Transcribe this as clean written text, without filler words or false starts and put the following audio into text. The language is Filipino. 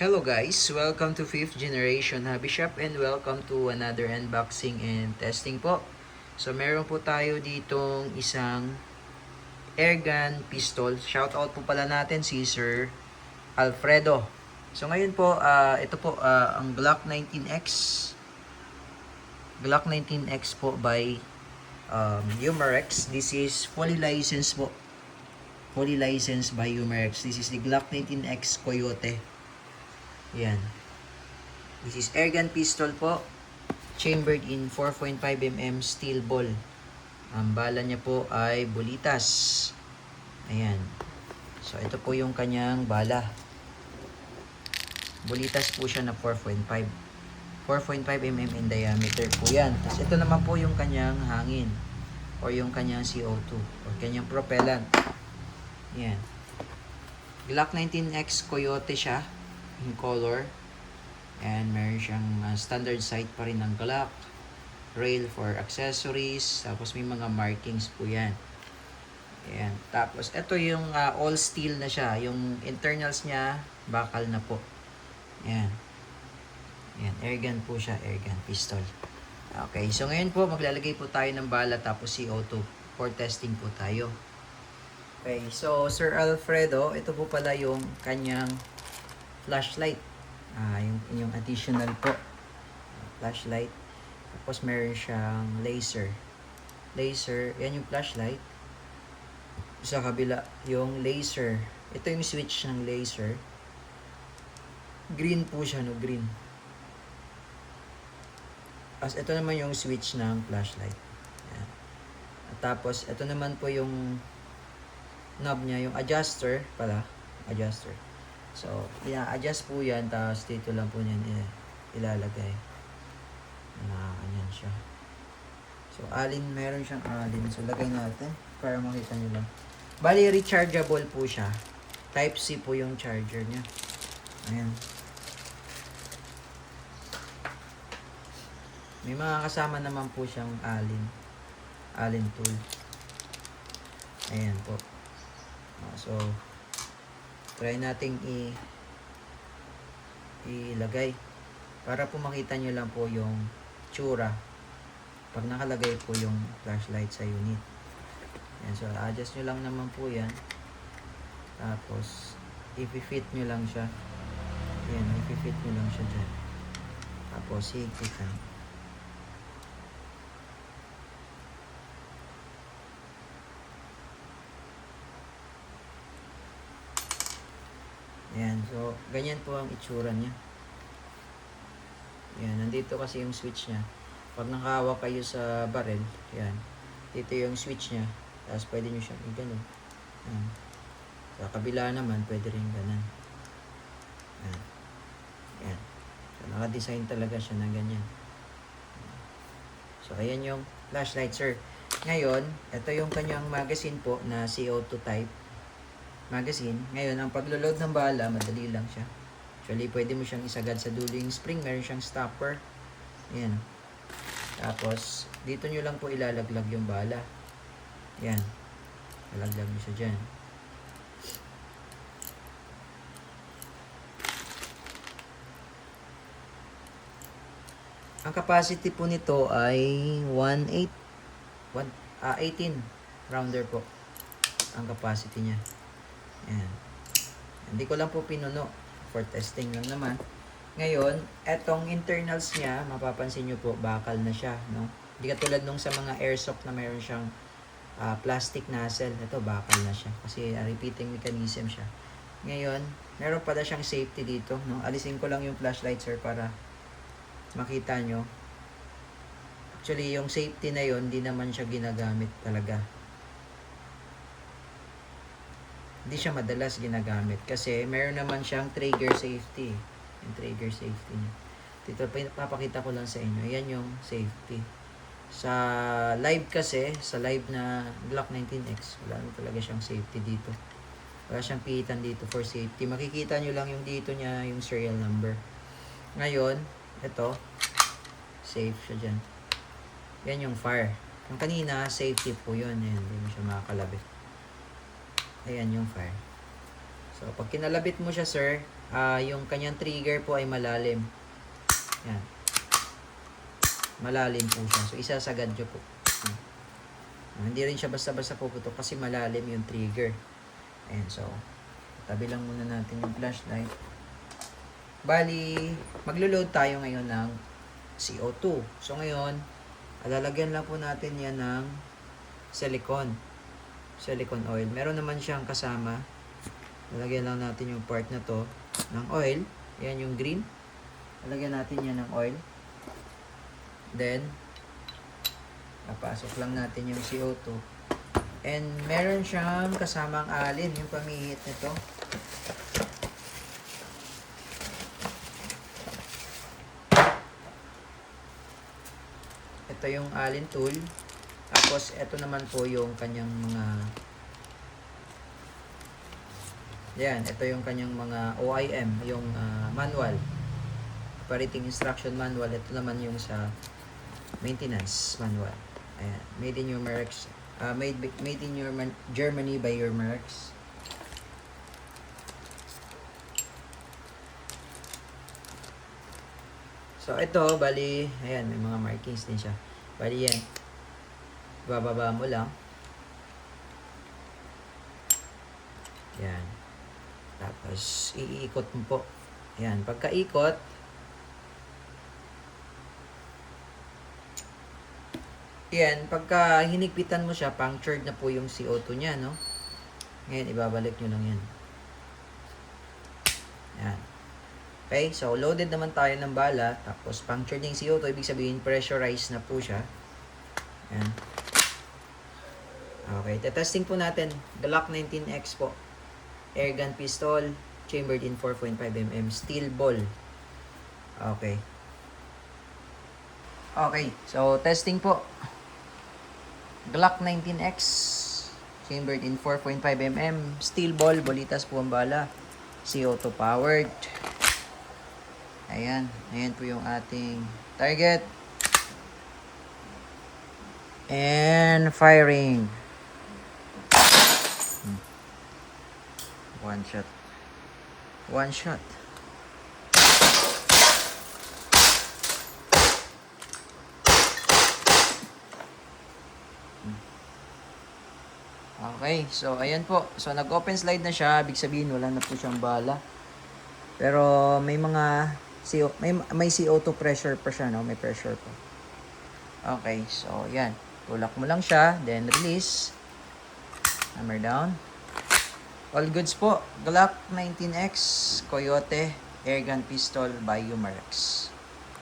Hello guys, welcome to 5th Generation Hobby Shop and welcome to another unboxing and testing po. So meron po tayo ditong isang airgun pistol. Shoutout po pala natin si Sir Alfredo. So ngayon po, ito po ang Glock 19X. Glock 19X po by Umarex. This is fully licensed po. Fully licensed by Umarex. This is the Glock 19X Coyote. Yan. This is airgun pistol po. Chambered in 4.5mm steel ball. Ang bala niya po ay bulitas. Ayan. So, ito po yung kanyang bala. Bulitas po siya na 4.5. 4.5mm in diameter po yan. Tapos, ito naman po yung kanyang hangin. Or yung kanyang CO2. Or kanyang propellant. Yan. Glock 19X Coyote siya. In color. And meron siyang standard sight pa rin ng Glock. Rail for accessories. Tapos may mga markings po yan. Ayan. Tapos ito yung all steel na siya. Yung internals niya, bakal na po. Ayan. Ayan. Airgun po siya. Airgun pistol. Okay. So ngayon po, maglalagay po tayo ng bala tapos CO2 for testing po tayo. Okay. So Sir Alfredo, ito po pala yung kanyang flashlight. Yung additional po. Flashlight. Tapos meron siyang laser. Laser. Yan yung flashlight. Sa kabila, yung laser. Ito yung switch ng laser. Green po siya, no? Green. As ito naman yung switch ng flashlight. Yan. At tapos, ito naman po yung knob niya, yung adjuster pala. Adjuster. So, adjust po yan. Tapos, dito lang po yan ilalagay. Ganyan siya. So, meron siyang alin. So, lagay natin para makita nyo lang. Bali, rechargeable po siya. Type C po yung charger niya. Ayan. May mga kasama naman po siyang alin. Alin tool. Ayan po. So, try nating ilagay. Para po makita nyo lang po yung tsura. Pag nakalagay po yung flashlight sa unit. Ayan, so, adjust nyo lang naman po yan. Tapos, i-fit nyo lang siya. Ayan, i-fit nyo lang siya dyan. Tapos, higpitan. Ayan, so, ganyan po ang itsura niya. Ayan, nandito kasi yung switch niya. Pag nakahawak kayo sa barrel, ayan, dito yung switch niya. Tapos pwede nyo siyang i-ganon. Ayan. Sa kabila naman, pwede rin ganon. Ayan. Ayan. So, naka-design talaga siya na ganyan. So, ayan yung flashlight, sir. Ngayon, ito yung kanyang magazine po na CO2 type magazine. Ngayon, ang paglo-load ng bala, madali lang siya. Actually, pwede mo siyang isagad sa dulo yung spring. Meron siyang stopper. Ayan. Tapos, dito nyo lang po ilalaglag yung bala. Ayan. Ilalaglag nyo siya dyan. Ang capacity po nito ay 18 rounder po ang capacity niya. Ayan. Hindi ko lang po pinuno. For testing lang naman. Ngayon, etong internals niya, mapapansin nyo po, bakal na siya. No? Hindi katulad nung sa mga airsoft na mayroon siyang plastic nozzle. Ito, bakal na siya. Kasi repeating mechanism siya. Ngayon, meron pala siyang safety dito. No? Alisin ko lang yung flashlight, sir, para makita nyo. Actually, yung safety na yon hindi naman siya ginagamit talaga. Hindi siya madalas ginagamit kasi meron naman siyang trigger safety. Yung trigger safety niya. Dito, papakita ko lang sa inyo. Yan yung safety. Sa live kasi, sa live na Glock 19X, wala na talaga siyang safety dito. Wala siyang pihitan dito for safety. Makikita nyo lang yung dito niya, yung serial number. Ngayon, ito, safe siya dyan. Yan yung fire. Yung kanina, safety po yun. Yan, hindi mo siya makakalabit. Ayan yung fire. So, pag kinalabit mo siya, sir, yung kanyang trigger po ay malalim. Yan. Malalim po siya. So, isasagad nyo po. Hindi rin siya basta-basta puputok kasi malalim yung trigger. Ayan, so, tabi lang muna natin yung flashlight. Bali, maglo-load tayo ngayon ng CO2. So, ngayon, lalagyan lang po natin yan ng silicone oil. Meron naman siyang kasama. Lalagyan lang natin yung part na to ng oil. Yan yung green. Lalagyan natin yan ng oil. Then, napasok lang natin yung CO2. And meron siyang kasamang alin, yung pamihit nito. Ito yung alin tool. Tapos, ito naman po yung kanyang mga... Yan, ito yung kanyang mga OIM, yung manual. Operating Instruction Manual. Ito naman yung sa maintenance manual. Ayan. Made in Eurmerx. Made in Germany by Eurmerx. So, ito, bali, ayan, may mga markings din siya. Bali, yan. Bababa mo lang. Yan. Tapos, iikot mo po. Yan. Pagkaikot, yan, pagka hinigpitan mo siya, punctured na po yung CO2 niya, no? Ngayon, ibabalik nyo lang yan. Yan. Okay, so loaded naman tayo ng bala, tapos punctured yung CO2, ibig sabihin pressurized na po siya. Yan. Okay, testing po natin. Glock 19X po. Airgun pistol, chambered in 4.5mm, steel ball. Okay. Okay, so testing po. Glock 19X, chambered in 4.5mm, steel ball, bolitas po ang bala, CO2 powered. Ayan, ayan po yung ating target. And firing. One shot. One shot. Okay, so ayan po. So nag-open slide na siya, ibig sabihin wala na po siyang bala. Pero may mga may CO2 pressure pa siya, no? May pressure pa. Okay, so ayan. Tulak mo lang siya, then release. Hammer down. All goods po. Glock 19X Coyote Airgun Pistol by Eurmerx.